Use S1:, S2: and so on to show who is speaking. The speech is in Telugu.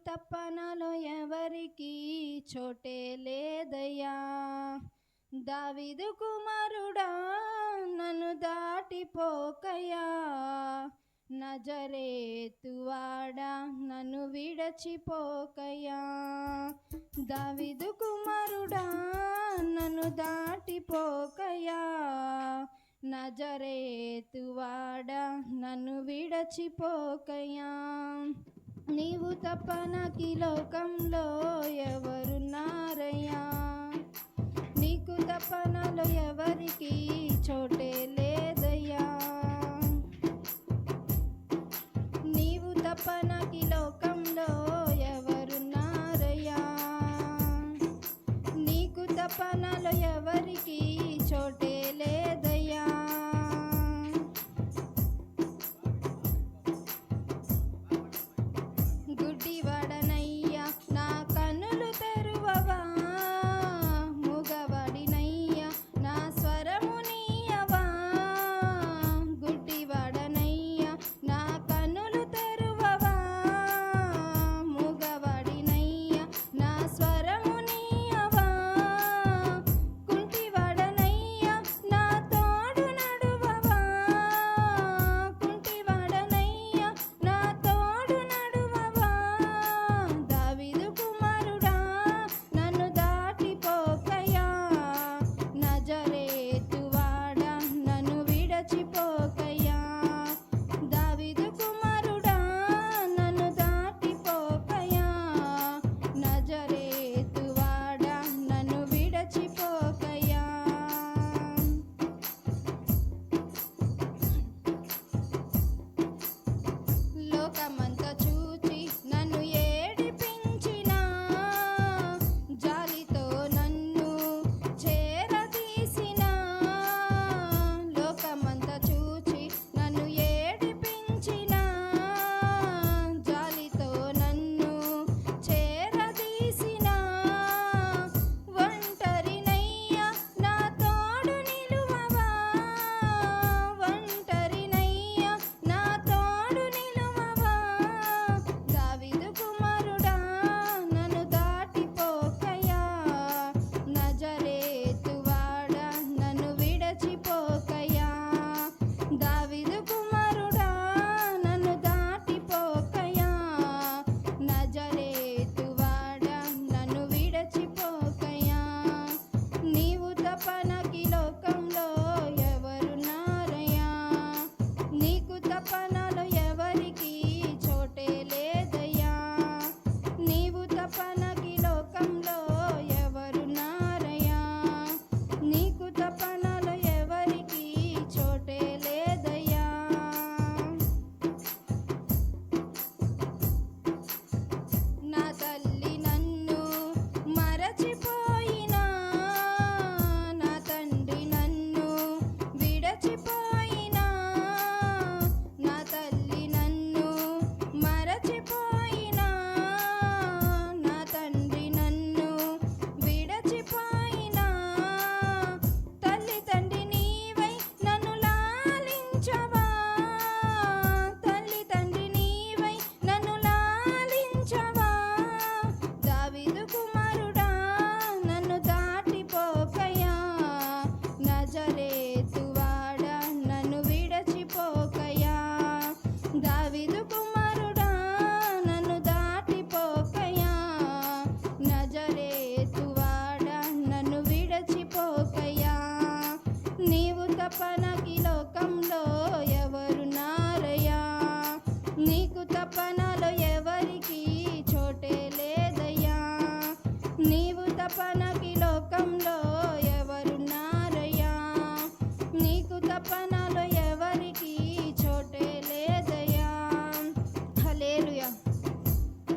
S1: తప్పనలో ఎవరికి చోటే లేదయ్యా. దావీదు కుమారుడా నన్ను దాటిపోకయ్యా, నజరేతువాడా నన్ను విడచిపోకయ్యా. దావీదు కుమారుడా నన్ను దాటిపోకయ్యా, నజరేతువాడా నన్ను విడచిపోకయ్యా. నీవు తప్ప నాకు ఈ లోకంలో ఎవరున్నారయ్యా, నీకు తప్ప నాలో ఎవరికి చోటే లేదయ్యా. నీవు తప్ప నాకు ఈ లోకంలో ఎవరున్నారయ్యా, నీకు తప్ప నాలో ఎవరికి చోటే లేదయ్యా. గుడ్డివాడనయ్యా నా కన్నులు తెరువవా, మూగవాడినయ్యా నా స్వరము నీయవా. గుడ్డివాడనయ్యా నా కన్నులు తెరువవా, మూగవాడినయ్యా నా స్వరము నీయవా. కుంటివాడనయ్యా నా తోడు నడువవా, కుంటివాడనయ్యా నా తోడు నడువవా. దావీదు కుమారుడా నన్ను దాటిపోకయ్యా, నజరేతువాడా నన్ను విడచిపోకయ్యా. దావీదు కుమారుడా నన్ను దాటిపోకయ్యా, నజరేతువాడా నన్ను విడచిపోకయ్యా. లోకమంతా చూచి నన్ను ఏడిపించిన, జాలితో నన్ను చేరదీసిన. లోకమంతా చూచి నన్ను ఏడిపించిన, జాలితో నన్ను చేరదీసిన. ఒంటరినయ్యా నా తోడు నిలువవా, ఒంటరినయ్యా నా తోడు నిలువవా. దావీదు కుమారుడా నన్ను దాటిపోకయ్యా, నజరేతువాడా నన్ను విడచిపోకయ్యా. దావీదు కుమారుడా నన్ను దాటిపోకయ్యా, నజరేతువాడా నన్ను విడచిపోకయ్యా. నీవు తప్ప నాకు ఈ లోకంలో ఎవరున్నారయ్యా, నీకు తప్ప నాలో ఎవరికి చోటే లేదయ్యా. నీవు తప్ప నాకు ఈ లోకంలో ఎవరున్నారయ్యా, నీకు తప్ప నాలో ఎవరికి చోటే లేదయ్యా. నా తల్లి నన్ను మరచిపోయినా, నా తండ్రి నన్ను విడచిపోయినా. నా తల్లి నన్ను మరచిపోయినా, నా తండ్రి నన్ను విడచిపోయినా. తల్లి తండ్రి నీవై నన్ను లాలించవా, తల్లి తండ్రి నీవై నన్ను లాలించవా. దావీదు కుమారుడా నన్ను దాటిపోకయ్యా, నజరేతువాడా నన్ను విడచిపోకయ్యా. దావీదు కుమారుడా నన్ను దాటిపోకయ్యా, నజరేతువాడా నన్ను విడచిపోకయ్యా. నీవు తప్ప నాకు ఈ లోకంలో ఎవరున్నారయ్యా, నీకు తప్ప నాలో ఎవరికి చోటే లేదయ్యా. నీవు తప్ప నాకు ఈ లోకంలో